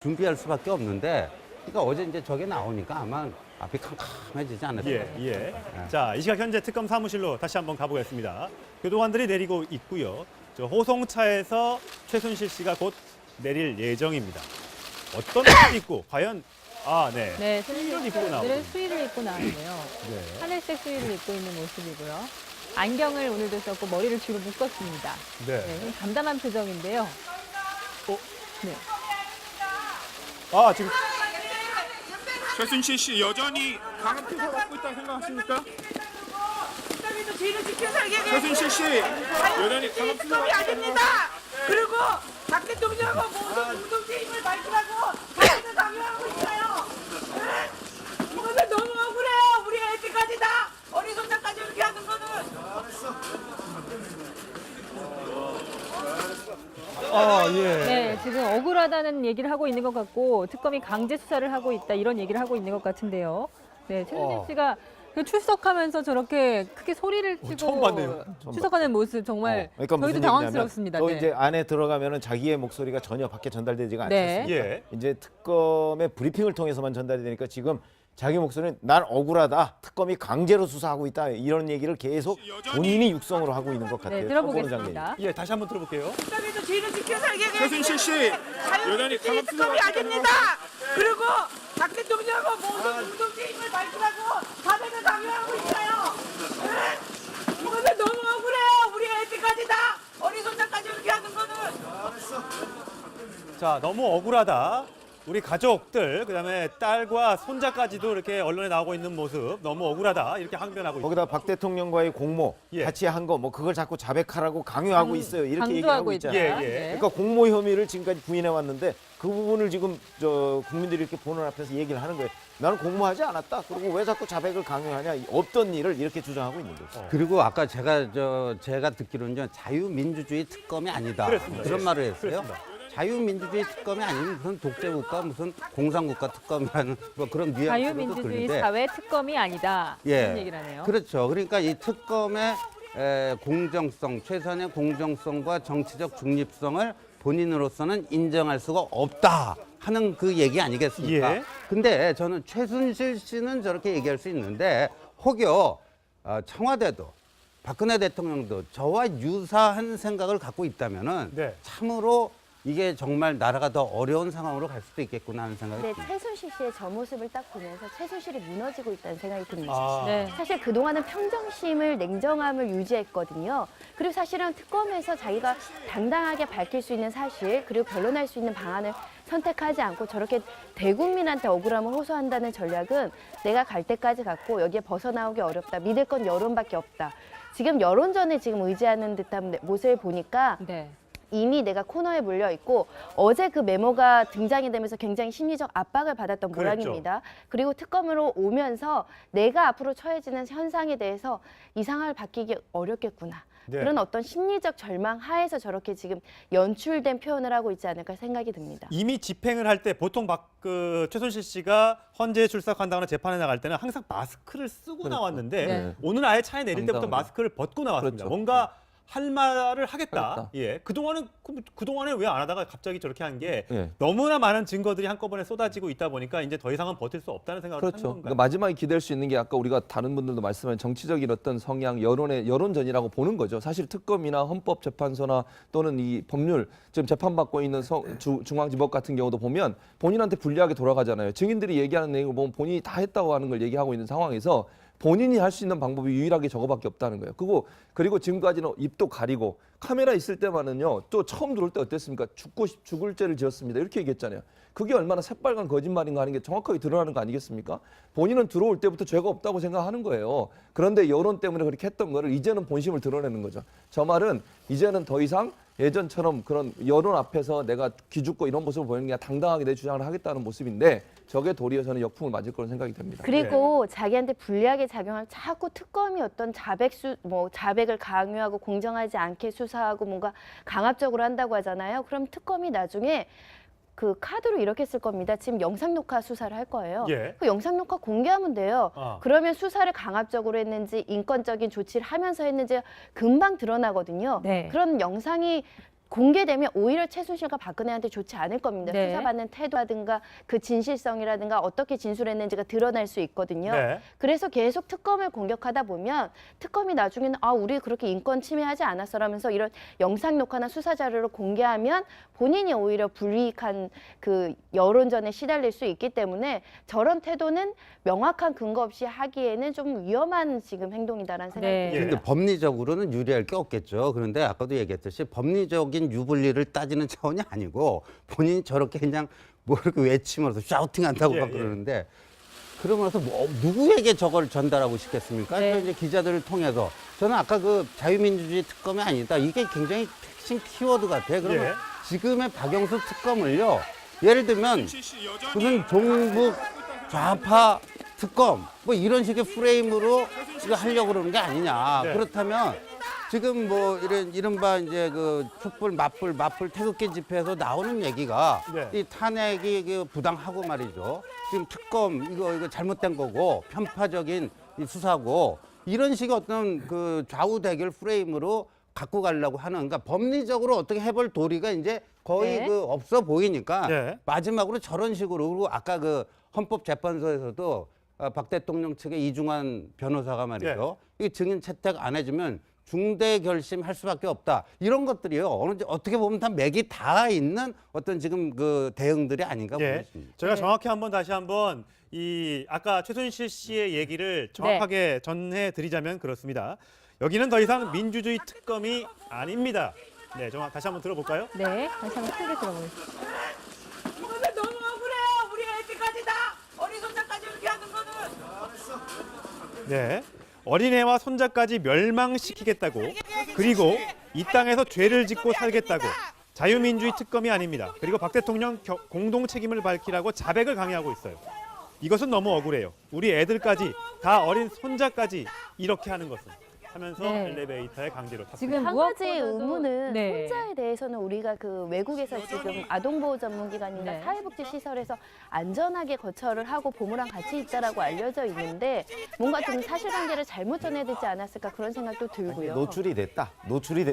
준비할 수밖에 없는데, 그러니까 어제 이제 저게 나오니까 아마 앞이 캄캄해지지 않을까. 예. 자, 이 시각 현재 특검 사무실로 다시 한번 가보겠습니다. 교도관들이 내리고 있고요. 저 호송차에서 최순실 씨가 곧 내릴 예정입니다. 어떤 옷을 입고 과연 네, 수의를 입고 나오고 오늘은 수의를 입고 나왔네요. 네. 하늘색 수의를 입고 있는 모습이고요. 안경을 오늘도 썼고 머리를 뒤로 묶었습니다. 네, 좀 담담한 표정인데요. 네. 지금 최순실 씨 여전히 강한 표를 갖고 있다고 생각하십니까? 최순실 씨 여전히 강한 표를 특검이 아닙니다. 그리고 박 대통령하고 모든 공동체 힘을 발휘하고 자신을 강요하고 있어요. 네? 이거는 너무 억울해요. 우리 애들까지 다 어리손자까지 이렇게 하는 거는. 네, 지금 억울하다는 얘기를 하고 있는 것 같고 특검이 강제 수사를 하고 있다 이런 얘기를 하고 있는 것 같은데요. 네, 최순실 씨가 그 출석하면서 저렇게 크게 소리를 치고 처음 봤네요. 출석하는 모습 정말 그러니까 저희도 무슨 당황스럽습니다. 또 네. 이제 안에 들어가면은 자기의 목소리가 전혀 밖에 전달되지가 않지 네. 않습니까? 예. 이제 특검의 브리핑을 통해서만 전달이 되니까 지금 자기 목소리는 난 억울하다. 특검이 강제로 수사하고 있다. 이런 얘기를 계속 본인이 육성으로 하고 있는 것 같아요. 네, 처음 보는 들어보겠습니다. 예, 다시 한번 들어볼게요. 특검에서 죄를 지켜 살게 최순실 씨 여전히 강한 특검이 아닙니다. 그리고 박 대통령하고 모든 공동체 힘을 발휘하고 자신을 강요하고 있어요. 네? 이거는 너무 억울해요. 우리 애들까지 다 어리손자까지 이렇게 하는 거는. 자, 너무 억울하다. 우리 가족들, 그다음에 딸과 손자까지도 이렇게 언론에 나오고 있는 모습 너무 억울하다 이렇게 항변하고 있습니다. 거기다 박 대통령과의 공모 예. 같이 한 거 뭐 그걸 자꾸 자백하라고 강요하고 있어요. 이렇게 얘기하고 강조하고 있잖아요. 있다. 예. 네. 그러니까 공모 혐의를 지금까지 부인해 왔는데 그 부분을 지금 저 국민들이 이렇게 보는 앞에서 얘기를 하는 거예요. 나는 공모하지 않았다. 그리고 왜 자꾸 자백을 강요하냐. 없던 일을 이렇게 주장하고 있는 거죠. 그리고 아까 제가 듣기로는 자유민주주의 특검이 아니다. 그렇습니다. 그런 예. 말을 했어요. 그렇습니다. 자유민주주의 특검이 아니면 무슨 독재국가 무슨 공산국가 특검이라는 뭐 그런 뉘앙스로도 자유민주주의 들리는데. 사회 특검이 아니다 이런 얘기를 하네요. 그렇죠. 그러니까 이 특검의 공정성, 최선의 공정성과 정치적 중립성을 본인으로서는 인정할 수가 없다 하는 그 얘기 아니겠습니까? 예. 근데 저는 최순실 씨는 저렇게 얘기할 수 있는데 혹여 청와대도 박근혜 대통령도 저와 유사한 생각을 갖고 있다면은 네. 참으로 이게 정말 나라가 더 어려운 상황으로 갈 수도 있겠구나 하는 생각이 네, 듭니다. 최순실 씨의 저 모습을 딱 보면서 최순실이 무너지고 있다는 생각이 듭니다. 네. 사실 그동안은 평정심을, 냉정함을 유지했거든요. 그리고 사실은 특검에서 자기가 당당하게 밝힐 수 있는 사실, 그리고 변론할 수 있는 방안을 선택하지 않고 저렇게 대국민한테 억울함을 호소한다는 전략은 내가 갈 때까지 갔고 여기에 벗어나오기 어렵다. 믿을 건 여론밖에 없다. 지금 여론전에 지금 의지하는 듯한 모습을 보니까 네. 이미 내가 코너에 물려 있고 어제 그 메모가 등장이 되면서 굉장히 심리적 압박을 받았던 그랬죠. 모양입니다. 그리고 특검으로 오면서 내가 앞으로 처해지는 현상에 대해서 이 상황을 바뀌기 어렵겠구나. 네. 그런 어떤 심리적 절망 하에서 저렇게 지금 연출된 표현을 하고 있지 않을까 생각이 듭니다. 이미 집행을 할 때 보통 최순실 씨가 헌재에 출석한다거나 재판에 나갈 때는 항상 마스크를 쓰고 나왔는데 네. 오늘 아예 차에 내릴 때부터 당당하게. 마스크를 벗고 나왔습니다. 그렇죠. 뭔가 할 말을 하겠다. 하겠다. 예. 그동안에 왜 안 하다가 갑자기 저렇게 한 게 예. 너무나 많은 증거들이 한꺼번에 쏟아지고 있다 보니까 이제 더 이상은 버틸 수 없다는 생각을 하는 그렇죠. 건가요? 그러니까 마지막에 기댈 수 있는 게 아까 우리가 다른 분들도 말씀한 정치적인 어떤 성향, 여론전이라고 보는 거죠. 사실 특검이나 헌법재판소나 또는 이 법률 지금 재판받고 있는 중앙지법 같은 경우도 보면 본인한테 불리하게 돌아가잖아요. 증인들이 얘기하는 내용을 보면 본인이 다 했다고 하는 걸 얘기하고 있는 상황에서 본인이 할 수 있는 방법이 유일하게 저거밖에 없다는 거예요. 그리고 지금까지는 입도 가리고 카메라 있을 때만은요. 또 처음 들어올 때 어땠습니까? 죽을 죄를 지었습니다. 이렇게 얘기했잖아요. 그게 얼마나 새빨간 거짓말인가 하는 게 정확하게 드러나는 거 아니겠습니까? 본인은 들어올 때부터 죄가 없다고 생각하는 거예요. 그런데 여론 때문에 그렇게 했던 거를 이제는 본심을 드러내는 거죠. 저 말은 이제는 더 이상 예전처럼 그런 여론 앞에서 내가 기죽고 이런 모습을 보이는 게 아니라 당당하게 내 주장을 하겠다는 모습인데 저게 도리어 저는 역풍을 맞을 거라는 생각이 듭니다. 그리고 자기한테 불리하게 작용하면 자꾸 특검이 어떤 자백을 강요하고 공정하지 않게 수사하고 뭔가 강압적으로 한다고 하잖아요. 그럼 특검이 나중에 그 카드로 이렇게 쓸 겁니다. 지금 영상 녹화 수사를 할 거예요. 예. 그 영상 녹화 공개하면 돼요. 그러면 수사를 강압적으로 했는지 인권적인 조치를 하면서 했는지 금방 드러나거든요. 네. 그런 영상이 공개되면 오히려 최순실과 박근혜한테 좋지 않을 겁니다. 네. 수사받는 태도라든가 그 진실성이라든가 어떻게 진술했는지가 드러날 수 있거든요. 네. 그래서 계속 특검을 공격하다 보면 특검이 나중에는 우리 그렇게 인권 침해하지 않았어라면서 이런 영상 녹화나 수사 자료를 공개하면 본인이 오히려 불이익한 그 여론전에 시달릴 수 있기 때문에 저런 태도는 명확한 근거 없이 하기에는 좀 위험한 지금 행동이다라는 생각이 네. 듭니다. 근데 법리적으로는 유리할 게 없겠죠. 그런데 아까도 얘기했듯이 법리적인 유불리를 따지는 차원이 아니고 본인이 저렇게 그냥 뭐 이렇게 외치면서 샤우팅한다고 예, 막 예. 그러는데 그러면서 뭐 누구에게 저걸 전달하고 싶겠습니까? 네. 그래서 이제 기자들을 통해서 저는 아까 그 자유민주주의 특검이 아니다. 이게 굉장히 핵심 키워드 같아요. 그러면 예. 지금의 박영수 특검을요. 예를 들면 최순실 씨 여전히 무슨 종북 좌파 특검 뭐 이런 식의 프레임으로 이거 하려고 그러는 게 아니냐. 네. 그렇다면 지금 뭐 이른바 이제 그 촛불 맞불 태극기 집회에서 나오는 얘기가 네. 이 탄핵이 그 부당하고 말이죠. 지금 특검 이거 잘못된 거고 편파적인 이 수사고 이런 식의 어떤 그 좌우 대결 프레임으로 갖고 가려고 하는 그러니까 법리적으로 어떻게 해볼 도리가 이제 거의 네. 그 없어 보이니까 네. 마지막으로 저런 식으로 그리고 아까 그 헌법재판소에서도 박 대통령 측의 이중환 변호사가 말이죠. 이 증인 채택 안 해주면 중대 결심할 수밖에 없다. 이런 것들이요. 어떻게 보면 다 맥이 다 있는 어떤 지금 그 대응들이 아닌가 예. 보겠습니다. 저희가 정확히 다시 한번 이 아까 최순실 씨의 얘기를 정확하게 전해 드리자면 그렇습니다. 여기는 더 이상 민주주의 특검이 아닙니다. 네, 다시 한번 들어볼까요? 네, 다시 한번 크게 들어보겠습니다. 이거는 너무 억울해요. 우리 애들까지 다 어린 손자까지 이렇게 하는 거는. 네. 어린애와 손자까지 멸망시키겠다고 그리고 이 땅에서 죄를 짓고 살겠다고 자유민주주의 특검이 아닙니다. 그리고 박 대통령 공동 책임을 밝히라고 자백을 강요하고 있어요. 이것은 너무 억울해요. 우리 애들까지 다 어린 손자까지 이렇게 하는 것은 하면서 네. 엘리베이터에 강제로 탑승. 지금 한 가지 무엇보다도- 의무는 네. 혼자에 대해서는 우리가 그 외국에서 지금 아동보호 전문기관이나 네. 사회복지시설에서 안전하게 거처를 하고 부모랑 같이 있다라고 알려져 있는데 뭔가 좀 사실관계를 잘못 전해듣지 않았을까 그런 생각도 들고요. 노출이 됐다.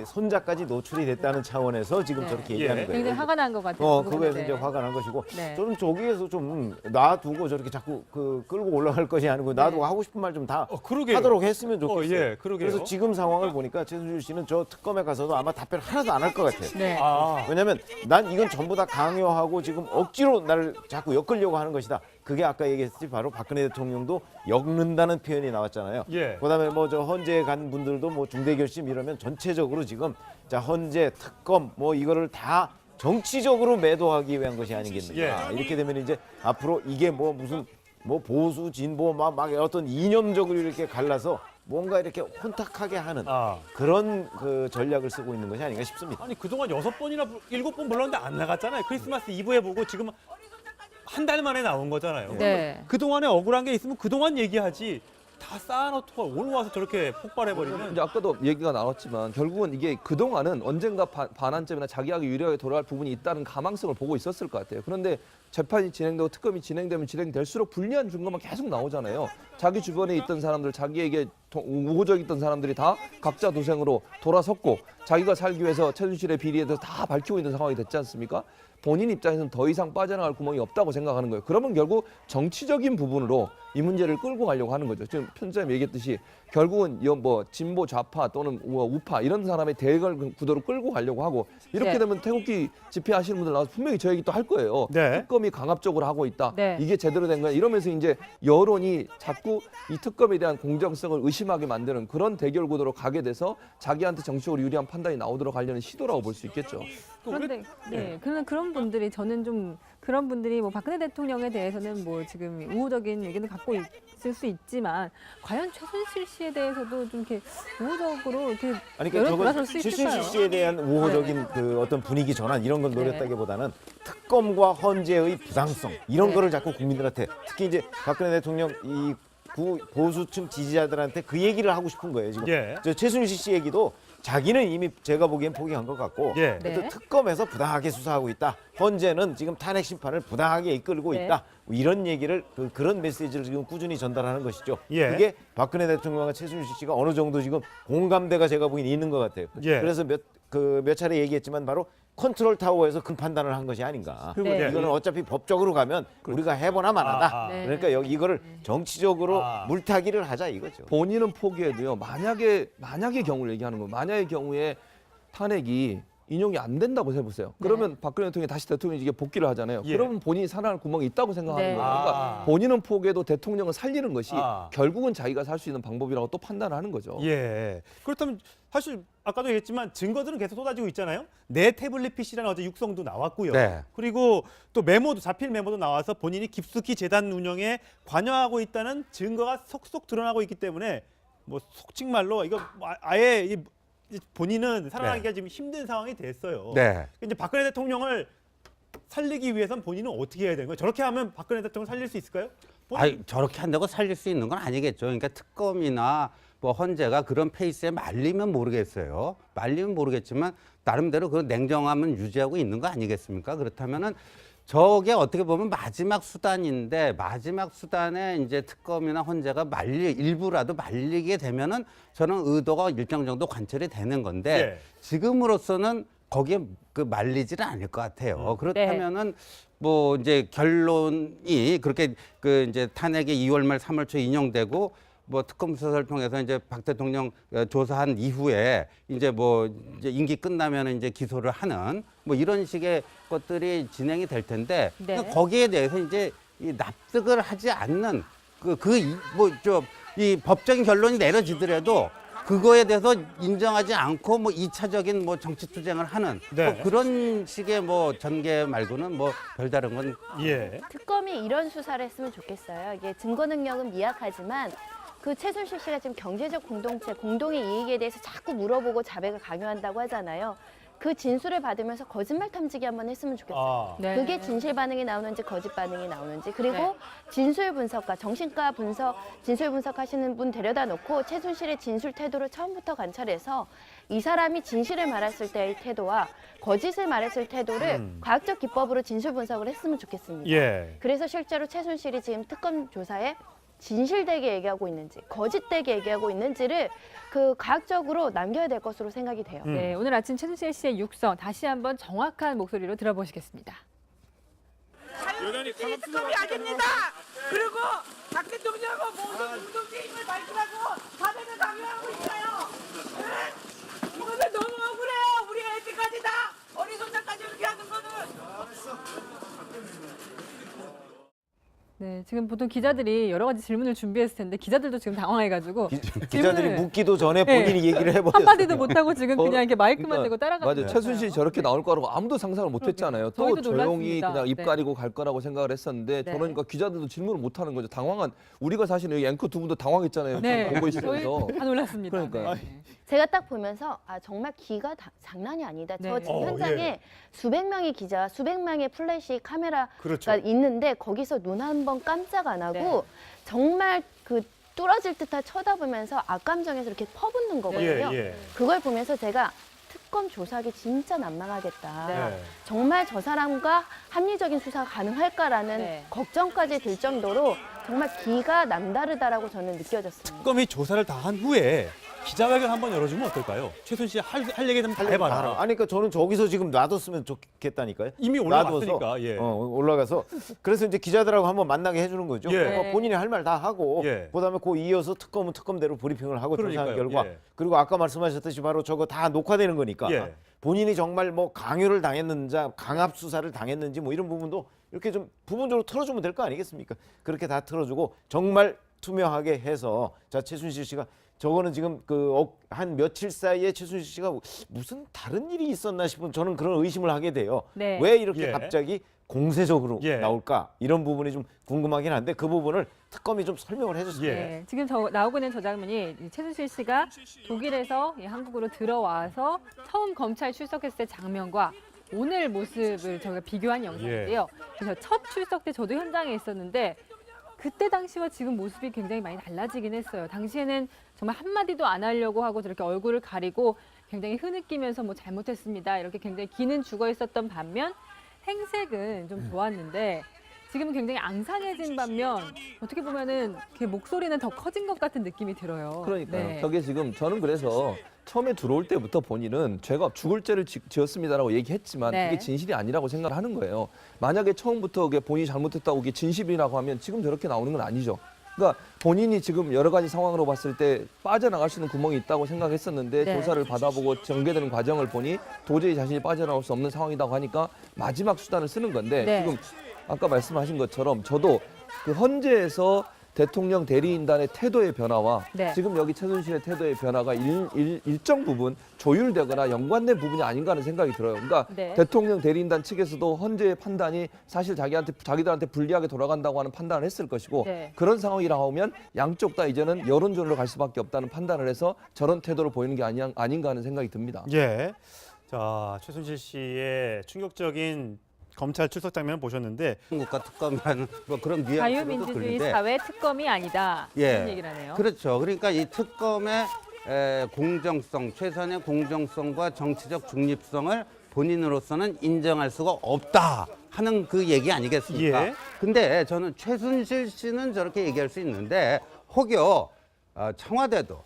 손자까지 노출이 됐다는 차원에서 지금 네. 저렇게 얘기하는 예. 거예요. 굉장히 화가 난 것 같아요. 그 그거에서 부분에. 이제 화가 난 것이고 네. 저는 저기에서 좀 놔두고 저렇게 자꾸 끌고 올라갈 것이 아니고 놔두고 하고 싶은 말 좀 다 그러게요. 하도록 했으면 좋겠어요. 예, 그러게요. 그래서 지금 상황을 보니까 최순실 씨는 저 특검에 가서도 아마 답변 하나도 안 할 것 같아요. 네. 왜냐하면 난 이건 전부 다 강요하고 지금 억지로 나를 자꾸 엮으려고 하는 것이다. 그게 아까 얘기했듯이 바로 박근혜 대통령도 엮는다는 표현이 나왔잖아요. 예. 그다음에 뭐 저 헌재에 간 분들도 뭐 중대 결심 이러면 전체적으로 지금 자 헌재 특검 뭐 이거를 다 정치적으로 매도하기 위한 것이 아니겠는가. 예. 이렇게 되면 이제 앞으로 이게 뭐 무슨 뭐 보수 진보 막 어떤 이념적으로 이렇게 갈라서 뭔가 이렇게 혼탁하게 하는 그런 그 전략을 쓰고 있는 것이 아닌가 싶습니다. 아니 그동안 6번이나 7번 불렀는데 안 나갔잖아요. 크리스마스 이브에 보고 지금 한 달 만에 나온 거잖아요. 네. 그동안에 억울한 게 있으면 그동안 얘기하지. 다 쌓아놓고 오늘 와서 저렇게 폭발해버리면 이제 아까도 얘기가 나왔지만 결국은 이게 그동안은 언젠가 반환점이나 자기에게 유리하게 돌아갈 부분이 있다는 가망성을 보고 있었을 것 같아요. 그런데 재판이 진행되고 특검이 진행되면 진행될수록 불리한 증거만 계속 나오잖아요. 자기 주변에 있던 사람들, 자기에게 우호적이었던 사람들이 다 각자 도생으로 돌아섰고 자기가 살기 위해서 최순실의 비리에 대해서 다 밝히고 있는 상황이 됐지 않습니까? 본인 입장에서는 더 이상 빠져나갈 구멍이 없다고 생각하는 거예요. 그러면 결국 정치적인 부분으로 이 문제를 끌고 가려고 하는 거죠. 지금 편집장님 얘기했듯이 결국은 뭐 진보 좌파 또는 우파 이런 사람의 대결 구도로 끌고 가려고 하고 이렇게 네. 되면 태극기 집회하시는 분들 나와서 분명히 저 얘기 또 할 거예요. 네. 특검이 강압적으로 하고 있다. 네. 이게 제대로 된 거야. 이러면서 이제 여론이 자꾸 이 특검에 대한 공정성을 의심하게 만드는 그런 대결 구도로 가게 돼서 자기한테 정치적으로 유리한 판단이 나오도록 하려는 시도라고 볼 수 있겠죠. 그런데 그런 분들이 저는 좀 그런 분들이 뭐 박근혜 대통령에 대해서는 뭐 지금 우호적인 의견을 갖고 있을 수 있지만 과연 최순실 씨에 대해서도 좀 이렇게 우호적으로 이렇게 아니 여론 그러니까 돌아설 저건 수 있을까요? 최순실 씨에 대한 우호적인 그 어떤 분위기 전환 이런 걸 네. 노렸다기보다는 특검과 헌재의 부당성 이런 네. 거를 자꾸 국민들한테 특히 이제 박근혜 대통령 이 보수층 지지자들한테 그 얘기를 하고 싶은 거예요 지금. 예. 저 최순실 씨 얘기도 자기는 이미 제가 보기엔 포기한 것 같고 예. 네. 또 특검에서 부당하게 수사하고 있다. 헌재는 지금 탄핵 심판을 부당하게 이끌고 네. 있다. 뭐 이런 얘기를 그런 메시지를 지금 꾸준히 전달하는 것이죠. 예. 그게 박근혜 대통령과 최순실 씨가 어느 정도 지금 공감대가 제가 보기엔 있는 것 같아요. 예. 그래서 그 몇 차례 얘기했지만 바로 컨트롤 타워에서 그 판단을 한 것이 아닌가. 그리고 네. 이제 이거는 어차피 법적으로 가면 우리가 해보나 마나다. 네. 그러니까 여기 이거를 정치적으로 물타기를 하자 이거죠. 본인은 포기해도요. 만약의 경우를 얘기하는 거예요. 만약의 경우에 탄핵이 인용이 안 된다고 해보세요. 그러면 박근혜 대통령이 다시 대통령직에 복귀를 하잖아요. 예. 그러면 본인이 살아날 구멍이 있다고 생각하는 네. 거예요. 그러니까 본인은 포기해도 대통령을 살리는 것이 결국은 자기가 살 수 있는 방법이라고 또 판단을 하는 거죠. 예. 그렇다면 사실 아까도 얘기했지만 증거들은 계속 쏟아지고 있잖아요. 내 태블릿 PC라는 어제 육성도 나왔고요. 네. 그리고 또 메모도 자필 메모도 나와서 본인이 깊숙이 재단 운영에 관여하고 있다는 증거가 속속 드러나고 있기 때문에 뭐 속칭 말로 이거 뭐 아예 본인은 살아나기가 지금 힘든 상황이 됐어요. 네. 이제 박근혜 대통령을 살리기 위해선 본인은 어떻게 해야 되는 거예요? 저렇게 하면 박근혜 대통령 살릴 수 있을까요? 아니, 저렇게 한다고 살릴 수 있는 건 아니겠죠. 그러니까 특검이나 뭐 헌재가 그런 페이스에 말리면 모르겠어요. 말리면 모르겠지만 나름대로 그 냉정함은 유지하고 있는 거 아니겠습니까? 그렇다면은 저게 어떻게 보면 마지막 수단인데 마지막 수단에 이제 특검이나 헌재가 일부라도 말리게 되면은 저는 의도가 일정 정도 관철이 되는 건데 예. 지금으로서는 거기에 그 말리지는 않을 것 같아요. 그렇다면은 뭐 이제 결론이 그렇게 그 이제 탄핵이 2월 말 3월 초 인용되고 뭐 특검 수사를 통해서 이제 박 대통령 조사한 이후에 이제 뭐 이제 임기 끝나면 이제 기소를 하는 뭐 이런 식의 것들이 진행이 될 텐데 네. 거기에 대해서 이제 이 납득을 하지 않는 이 법적인 결론이 내려지더라도 그거에 대해서 인정하지 않고 뭐 2차적인 뭐 정치 투쟁을 하는 네. 뭐 그런 식의 뭐 전개 말고는 뭐 별다른 건 예. 특검이 이런 수사를 했으면 좋겠어요. 이게 증거 능력은 미약하지만 그 최순실 씨가 지금 경제적 공동체, 공동의 이익에 대해서 자꾸 물어보고 자백을 강요한다고 하잖아요. 그 진술을 받으면서 거짓말 탐지기 한번 했으면 좋겠어요. 네. 그게 진실 반응이 나오는지 거짓 반응이 나오는지 그리고 진술 분석가, 정신과 분석, 진술 분석하시는 분 데려다 놓고 최순실의 진술 태도를 처음부터 관찰해서 이 사람이 진실을 말했을 때의 태도와 거짓을 말했을 태도를 과학적 기법으로 진술 분석을 했으면 좋겠습니다. 예. 그래서 실제로 최순실이 지금 특검 조사에 진실되게 얘기하고 있는지 거짓되게 얘기하고 있는지를 그 과학적으로 남겨야 될 것으로 생각이 돼요. 네, 오늘 아침 최순실 씨의 육성 다시 한번 정확한 목소리로 들어보시겠습니다. 여전히 자유민주주의 특검이 아닙니다. 그리고 박 대통령하고 모든 운동계 힘을 밝히라고 자백을 강요하고 있어요. 네? 이거는 너무 억울해요. 우리 애들까지 다 어리손자까지 이렇게 하는 거는. 네, 지금 보통 기자들이 여러 가지 질문을 준비했을 텐데 기자들도 지금 당황해가지고 기자들이 질문을 묻기도 전에 본인이 네. 얘기를 해버렸어요. 한마디도 못하고 지금 그냥 이렇게 마이크만 그러니까 대고 따라가는 맞아요. 거예요. 최순실이 저렇게 나올 거라고 아무도 상상을 못했잖아요. 또 저희도 조용히 놀랐습니다. 그냥 입 네. 가리고 갈 거라고 생각을 했었는데 네. 저러니까 기자들도 질문을 못 하는 거죠. 당황한 우리가 사실 여기 앵커 두 분도 당황했잖아요. 네, 보고 저희 있으면서. 다 놀랐습니다. 그러니까요. 네. 제가 딱 보면서 아 정말 기가 장난이 아니다. 저 네. 지금 현장에 수백 명의 기자, 수백 명의 플래시 카메라가 그렇죠. 있는데 거기서 눈 한 번 깜짝 안 하고 네. 정말 그 뚫어질 듯한 쳐다보면서 악감정에서 이렇게 퍼붓는 거거든요. 예. 그걸 보면서 제가 특검 조사하기 진짜 난망하겠다. 네. 정말 저 사람과 합리적인 수사가 가능할까라는 네. 걱정까지 들 정도로 정말 기가 남다르다라고 저는 느껴졌습니다. 특검이 조사를 다 한 후에 기자회견 한번 열어주면 어떨까요? 최순실 할 얘기 좀 다 해봐라. 아니 그러니까 저는 저기서 지금 놔뒀으면 좋겠다니까요. 이미 올라갔으니까. 예. 올라가서 그래서 이제 기자들하고 한번 만나게 해주는 거죠. 예. 본인이 할 말 다 하고 예. 그다음에 그 이어서 특검은 특검대로 브리핑을 하고 조사한 그러니까요. 결과 예. 그리고 아까 말씀하셨듯이 바로 저거 다 녹화되는 거니까 예. 본인이 정말 뭐 강요를 당했는지 강압 수사를 당했는지 뭐 이런 부분도 이렇게 좀 부분적으로 틀어주면 될 거 아니겠습니까? 그렇게 다 틀어주고 정말 투명하게 해서 자 최순실 씨가 저거는 지금 한 며칠 사이에 최순실 씨가 무슨 다른 일이 있었나 싶은 저는 그런 의심을 하게 돼요. 네. 왜 이렇게 예. 갑자기 공세적으로 예. 나올까? 이런 부분이 좀 궁금하긴 한데 그 부분을 특검이 좀 설명을 해줬으면 예. 네, 지금 나오고 있는 저 장면이 이 최순실 씨가 독일에서 이 한국으로 들어와서 처음 검찰 출석했을 때 장면과 오늘 모습을 저희가 비교한 영상인데요. 그래서 첫 출석 때 저도 현장에 있었는데 그때 당시와 지금 모습이 굉장히 많이 달라지긴 했어요. 당시에는 정말 한마디도 안 하려고 하고 저렇게 얼굴을 가리고 굉장히 흐느끼면서 뭐 잘못했습니다. 이렇게 굉장히 기는 죽어 있었던 반면 행색은 좀 좋았는데 지금은 굉장히 앙상해진 반면 어떻게 보면은 이렇게 목소리는 더 커진 것 같은 느낌이 들어요. 그러니까요. 네. 저게 지금 저는 그래서 처음에 들어올 때부터 본인은 죄가 죽을 죄를 지었습니다라고 얘기했지만 네. 그게 진실이 아니라고 생각을 하는 거예요. 만약에 처음부터 그게 본인이 잘못했다고 그게 진실이라고 하면 지금 저렇게 나오는 건 아니죠. 그러니까 본인이 지금 여러 가지 상황으로 봤을 때 빠져나갈 수 있는 구멍이 있다고 생각했었는데 네. 조사를 받아보고 전개되는 과정을 보니 도저히 자신이 빠져나올 수 없는 상황이라고 하니까 마지막 수단을 쓰는 건데 네. 지금 아까 말씀하신 것처럼 저도 그 헌재에서 대통령 대리인단의 태도의 변화와 네. 지금 여기 최순실의 태도의 변화가 일정 부분 조율되거나 연관된 부분이 아닌가 하는 생각이 들어요. 그러니까 네. 대통령 대리인단 측에서도 헌재의 판단이 사실 자기들한테 불리하게 돌아간다고 하는 판단을 했을 것이고 네. 그런 상황이라고 하면 양쪽 다 이제는 여론전으로 갈 수밖에 없다는 판단을 해서 저런 태도를 보이는 게 아닌가 하는 생각이 듭니다. 예. 자, 최순실 씨의 충격적인 검찰 출석 장면을 보셨는데 국가 특검이라는 뭐 그런 뉘앙스로도 자유민주주의 들리는데 사회 특검이 아니다. 이런 얘기를 하네요. 그렇죠. 그러니까 이 특검의 공정성, 최선의 공정성과 정치적 중립성을 본인으로서는 인정할 수가 없다 하는 그 얘기 아니겠습니까? 예. 근데 저는 최순실 씨는 저렇게 얘기할 수 있는데 혹여 청와대도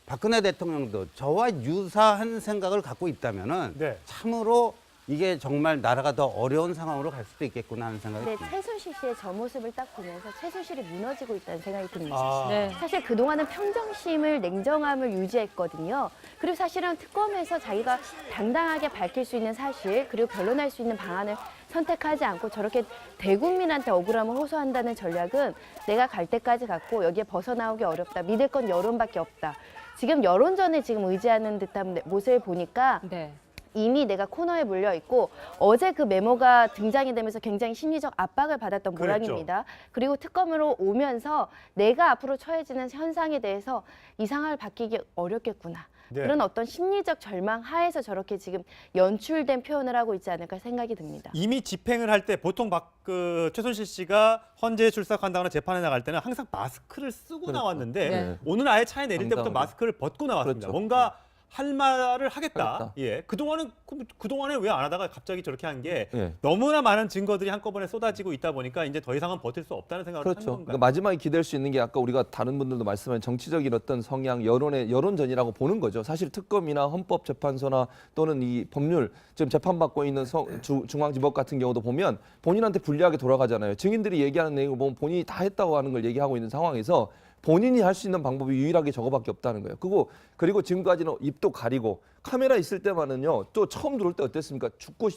박근혜 대통령도 저와 유사한 생각을 갖고 있다면은 네. 참으로 이게 정말 나라가 더 어려운 상황으로 갈 수도 있겠구나 하는 생각이 근데 듭니다. 최순실 씨의 저 모습을 딱 보면서 최순실이 무너지고 있다는 생각이 듭니다. 아, 네. 사실 그동안은 평정심을, 냉정함을 유지했거든요. 그리고 사실은 특검에서 자기가 당당하게 밝힐 수 있는 사실, 그리고 변론할 수 있는 방안을 선택하지 않고 저렇게 대국민한테 억울함을 호소한다는 전략은 내가 갈 때까지 갔고 여기에 벗어나오기 어렵다. 믿을 건 여론밖에 없다. 지금 여론전에 지금 의지하는 듯한 모습을 보니까 네. 이미 내가 코너에 물려 있고 어제 그 메모가 등장이 되면서 굉장히 심리적 압박을 받았던 그랬죠. 모양입니다. 그리고 특검으로 오면서 내가 앞으로 처해지는 현상에 대해서 이 상황을 바뀌기 어렵겠구나. 네. 그런 어떤 심리적 절망 하에서 저렇게 지금 연출된 표현을 하고 있지 않을까 생각이 듭니다. 이미 집행을 할 때 보통 최순실 씨가 헌재에 출석한다거나 재판에 나갈 때는 항상 마스크를 쓰고 그렇죠. 나왔는데 네. 오늘 아예 차에 내릴 때부터 당당하게. 마스크를 벗고 나왔습니다. 그렇죠. 뭔가 할 말을 하겠다. 하겠다. 예. 그동안에 왜 안 하다가 갑자기 저렇게 한 게 예. 너무나 많은 증거들이 한꺼번에 쏟아지고 있다 보니까 이제 더 이상은 버틸 수 없다는 생각을 하는 그렇죠. 건가요? 그러니까 마지막에 기댈 수 있는 게 아까 우리가 다른 분들도 말씀한 정치적인 어떤 성향, 여론전이라고 보는 거죠. 사실 특검이나 헌법재판소나 또는 이 법률 지금 재판받고 있는 중앙지법 같은 경우도 보면 본인한테 불리하게 돌아가잖아요. 증인들이 얘기하는 내용을 보면 본인이 다 했다고 하는 걸 얘기하고 있는 상황에서 본인이 할 수 있는 방법이 유일하게 저거밖에 없다는 거예요. 그리고 지금까지는 입도 가리고 카메라 있을 때만은요. 또 처음 들어올 때 어땠습니까?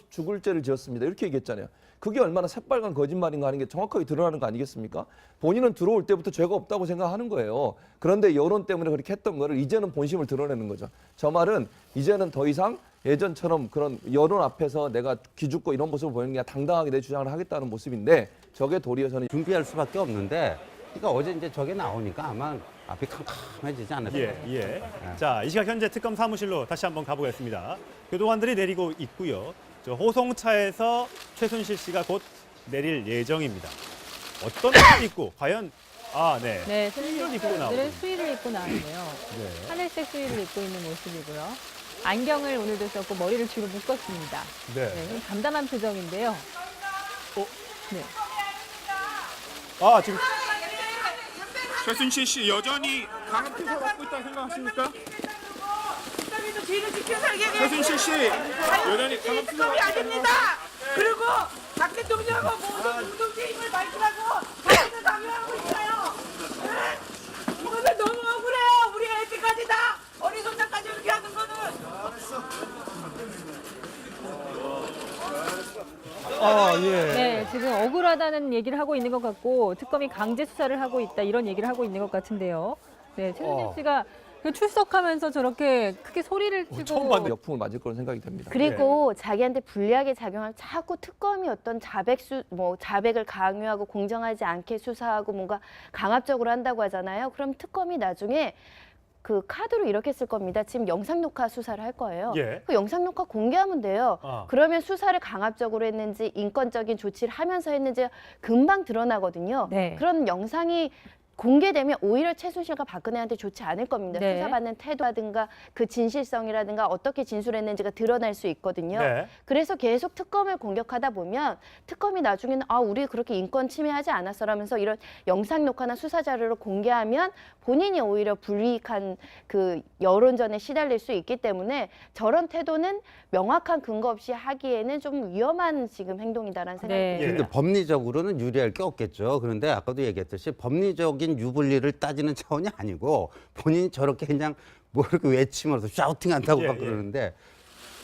죽을 죄를 지었습니다. 이렇게 얘기했잖아요. 그게 얼마나 새빨간 거짓말인가 하는 게 정확하게 드러나는 거 아니겠습니까? 본인은 들어올 때부터 죄가 없다고 생각하는 거예요. 그런데 여론 때문에 그렇게 했던 거를 이제는 본심을 드러내는 거죠. 저 말은 이제는 더 이상 예전처럼 그런 여론 앞에서 내가 기죽고 이런 모습을 보이는 게 아니라 당당하게 내 주장을 하겠다는 모습인데 저게 도리어 저는 준비할 수밖에 없는데 그러니까 어제 이제 저게 나오니까 아마 앞이 캄캄해지지 않을까. 예. 자, 이 시각 현재 특검 사무실로 다시 한번 가보겠습니다. 교도관들이 내리고 있고요. 저 호송차에서 최순실 씨가 곧 내릴 예정입니다. 어떤 옷을 입고 과연 네. 네, 수의를 입고 오늘은 나오고. 수의를 입고 나왔네요. 네. 하늘색 수의를 입고 있는 모습이고요. 안경을 오늘도 썼고 머리를 뒤로 묶었습니다. 네. 네, 좀 담담한 표정인데요. 네. 지금 최순실 씨 여전히 강한 표사 갖고 있다고 생각하십니까? 국민도 뒤를 지켜서 얘기해. 최순실 씨 여전히 강한 표사 특검이 아닙니다. 그리고 박 대통령하고 모든 공동체 힘을 밝히라고 자기들 강요하고 있어요. 네? 이거는 너무 억울해요. 우리 애들까지 다 어리손자까지 이렇게 하는 거는. 네, 지금 억울하다는 얘기를 하고 있는 것 같고 특검이 강제 수사를 하고 있다 이런 얘기를 하고 있는 것 같은데요. 네, 최순실 씨가 그 출석하면서 저렇게 크게 소리를 치고 처음 봤네. 역풍을 맞을 거라는 생각이 듭니다. 그리고 자기한테 불리하게 작용할 자꾸 특검이 어떤 자백을 강요하고 공정하지 않게 수사하고 뭔가 강압적으로 한다고 하잖아요. 그럼 특검이 나중에 그 카드로 이렇게 쓸 겁니다. 지금 영상 녹화 수사를 할 거예요. 예. 그 영상 녹화 공개하면 돼요. 그러면 수사를 강압적으로 했는지 인권적인 조치를 하면서 했는지 금방 드러나거든요. 네. 그런 영상이 공개되면 오히려 최순실과 박근혜한테 좋지 않을 겁니다. 네. 수사받는 태도라든가 그 진실성이라든가 어떻게 진술했는지가 드러날 수 있거든요. 네. 그래서 계속 특검을 공격하다 보면 특검이 나중에는 우리 그렇게 인권 침해하지 않았어라면서 이런 영상 녹화나 수사 자료를 공개하면 본인이 오히려 불이익한 그 여론전에 시달릴 수 있기 때문에 저런 태도는 명확한 근거 없이 하기에는 좀 위험한 지금 행동이다라는 생각이 네. 듭니다. 근데 법리적으로는 유리할 게 없겠죠. 그런데 아까도 얘기했듯이 법리적인 유불리를 따지는 차원이 아니고 본인이 저렇게 그냥 뭐 이렇게 외치면서 샤우팅한다고 막 예. 그러는데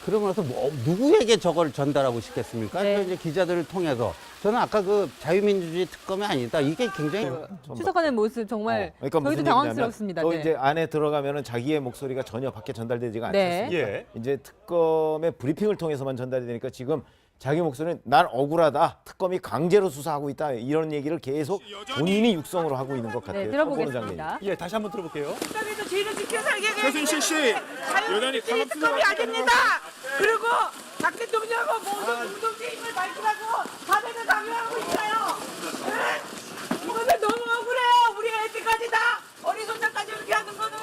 그러면서 뭐 누구에게 저걸 전달하고 싶겠습니까? 네. 이제 기자들을 통해서 저는 아까 그 자유민주주의 특검이 아니다. 이게 굉장히 추석하는 모습 정말 그러니까 무슨 저희도 얘기냐면 당황스럽습니다. 또 네. 이제 안에 들어가면은 자기의 목소리가 전혀 밖에 전달되지가 않지 네. 않습니까? 예. 이제 특검의 브리핑을 통해서만 전달이 되니까 지금 자기 목소리는 난 억울하다. 특검이 강제로 수사하고 있다. 이런 얘기를 계속 본인이 육성으로 하고 있는 것 같아요. 네, 처음 보는 들어보겠습니다. 예, 다시 한번 들어볼게요. 특검에서 죄를 지켜 살게 최순실 씨 여전히 강압 특검이 수사가 아닙니다. 그리고 박 대통령은 모든 공동체 힘을 밝히라고 사대를 강요하고 있어요. 네? 이거는 너무 억울해요. 우리 애들까지 다 어리손자까지 이렇게 하는 거는.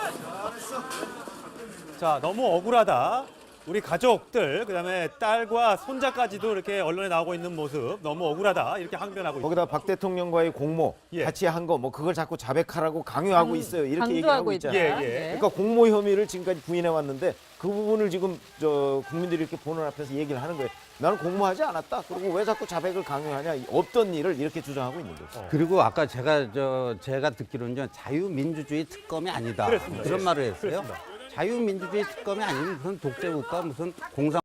자, 너무 억울하다. 우리 가족들, 그다음에 딸과 손자까지도 이렇게 언론에 나오고 있는 모습 너무 억울하다. 이렇게 항변하고 있습니다. 거기다 박 대통령과의 공모 예. 같이 한 거 뭐 그걸 자꾸 자백하라고 강요하고 있어요. 이렇게 얘기하고 강조하고 있잖아요. 있다. 예, 예. 네. 그러니까 공모 혐의를 지금까지 부인해 왔는데 그 부분을 지금 저 국민들이 이렇게 보는 앞에서 얘기를 하는 거예요. 나는 공모하지 않았다. 그리고 왜 자꾸 자백을 강요하냐. 없던 일을 이렇게 주장하고 있는 거죠. 그리고 아까 제가 듣기로는 자유민주주의 특검이 아니다. 그렇습니다. 그런 예. 말을 했어요. 그렇습니다. 자유민주주의 특검이 아니면 무슨 독재국가 무슨 공산